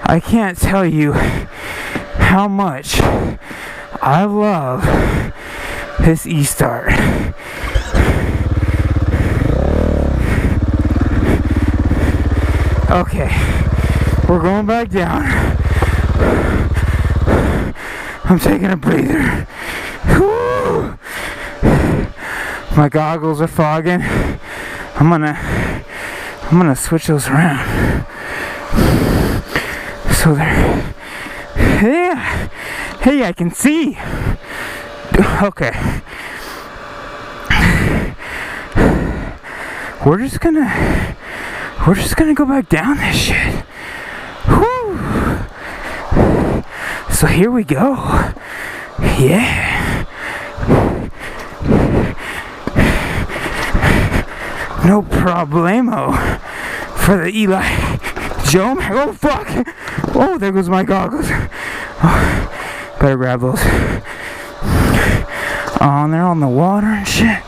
I can't tell you how much I love this E-Start. Okay, we're going back down. I'm taking a breather. Whew. My goggles are fogging. I'm gonna switch those around. So they're, yeah. Hey, I can see. Okay. We're just gonna go back down this shit. Whew. So here we go. Yeah. No problemo for the Eli Joe. Oh fuck! Oh, there goes my goggles. Oh, better grab those. Oh, and they're on the water and shit.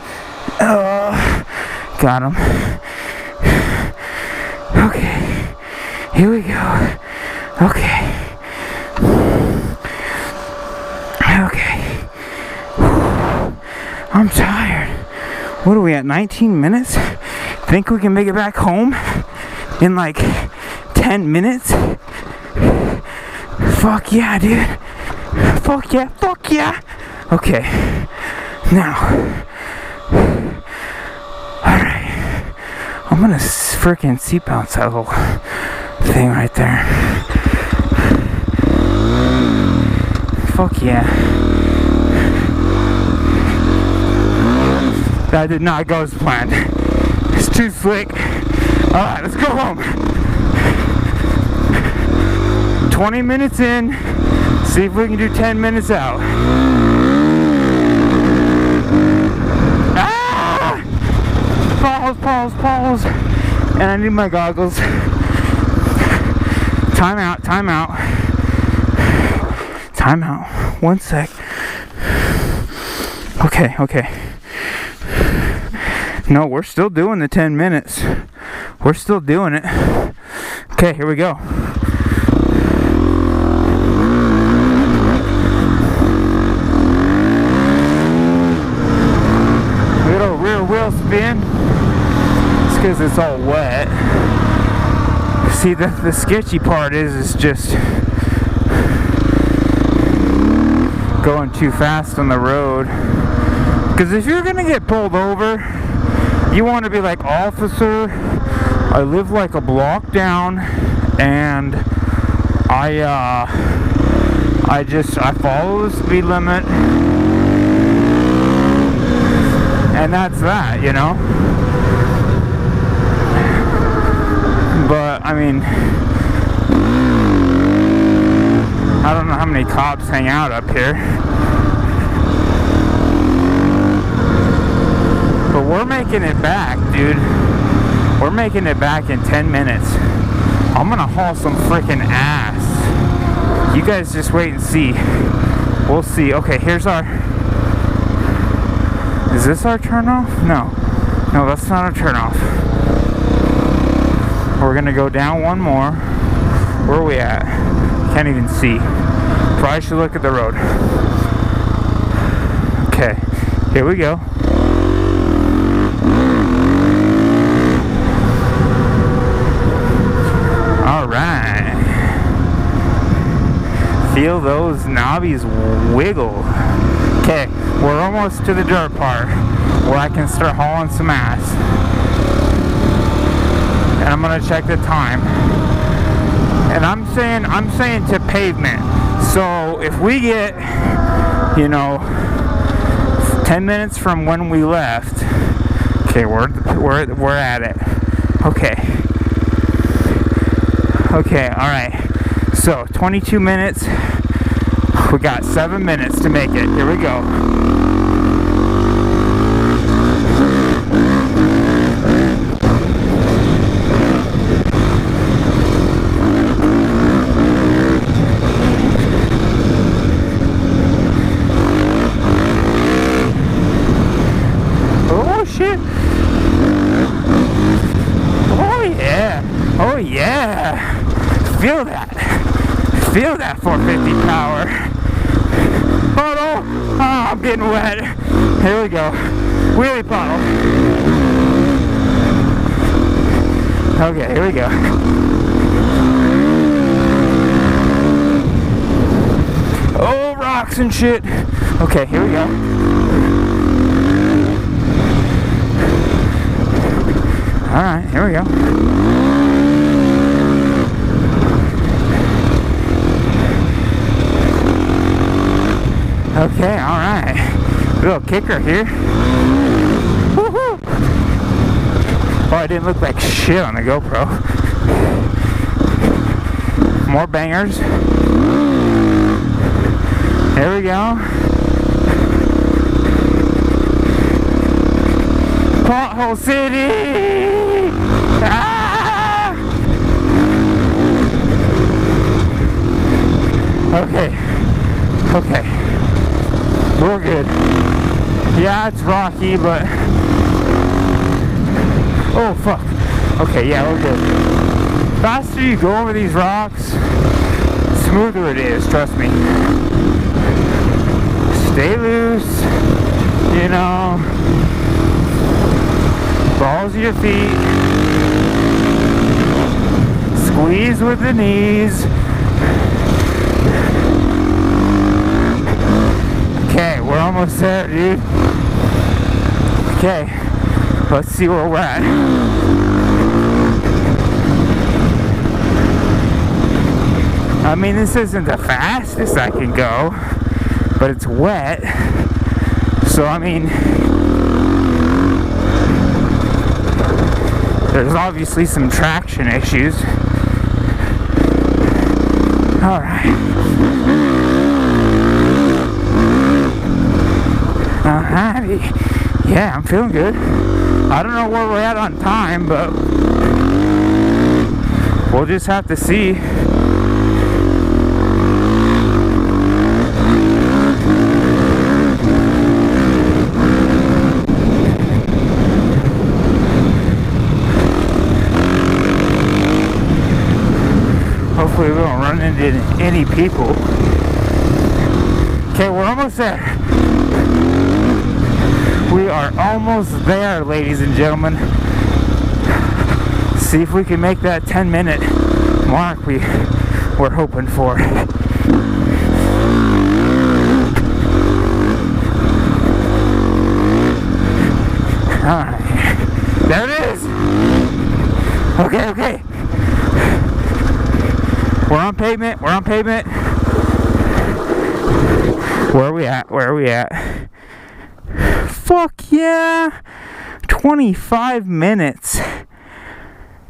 Got them. Okay, here we go. Okay. I'm tired. What are we at, 19 minutes? Think we can make it back home in like 10 minutes? Fuck yeah, dude. Fuck yeah. Okay, now. Alright. I'm gonna freaking seat bounce that little thing right there. Fuck yeah. That did not go as planned. It's too slick. Alright, let's go home. 20 minutes in. See if we can do 10 minutes out. Ah! Pause. And I need my goggles. Time out. 1 sec. Okay. No, we're still doing the 10 minutes. We're still doing it. Okay, here we go. Little rear wheel spin. It's because it's all wet. See, the sketchy part is just going too fast on the road. Because if you're gonna get pulled over, you want to be like, officer, I live like a block down, and I follow the speed limit, and that's that, you know. But I mean, I don't know how many cops hang out up here. But we're making it back, dude. We're making it back in 10 minutes. I'm gonna haul some freaking ass. You guys just wait and see. We'll see. Okay, here's our... Is this our turnoff? No, that's not our turnoff. We're gonna go down one more. Where are we at? Can't even see. Probably should look at the road. Okay, here we go. Alright. Feel those knobbies wiggle. Okay, we're almost to the dirt part where I can start hauling some ass. And I'm gonna check the time. And I'm saying to pavement. So if we get, 10 minutes from when we left. Okay, we're at it. Okay, alright. So 22 minutes. We got 7 minutes to make it. Here we go. Oh shit. Oh yeah. Yeah! Feel that! Feel that 450 power! Puddle! Oh, I'm getting wet. Here we go. Wheelie puddle. Okay, here we go. Oh, rocks and shit. Okay, here we go. Alright, here we go. Okay, alright. Little kicker here. Woohoo! Oh, I didn't look like shit on the GoPro. More bangers. There we go. Pothole City! Ah! Okay. Okay. We're good. Yeah, it's rocky, but... Oh, fuck. Okay, yeah, we're good. Faster you go over these rocks, smoother it is, trust me. Stay loose, you know. Balls of your feet. Squeeze with the knees. Okay, we're almost there, dude. Okay, let's see where we're at. I mean, this isn't the fastest I can go, but it's wet. So, I mean, there's obviously some traction issues. Alright. Alrighty. Yeah, I'm feeling good. I don't know where we're at on time, but we'll just have to see. Hopefully we don't run into any people. Okay, we're almost there. We are almost there, ladies and gentlemen. See if we can make that 10-minute mark we're hoping for. Alright. There it is! Okay, okay. We're on pavement, we're on pavement. Where are we at? Where are we at? Fuck yeah! 25 minutes.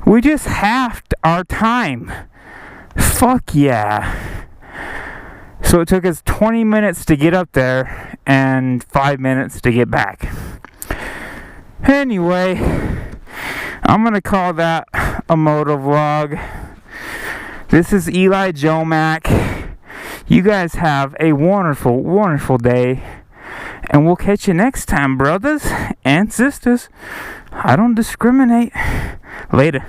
We just halved our time. Fuck yeah. So it took us 20 minutes to get up there and 5 minutes to get back. Anyway, I'm gonna call that a Moto vlog. This is Eli Jomac. You guys have a wonderful, wonderful day. And we'll catch you next time, brothers and sisters. I don't discriminate. Later.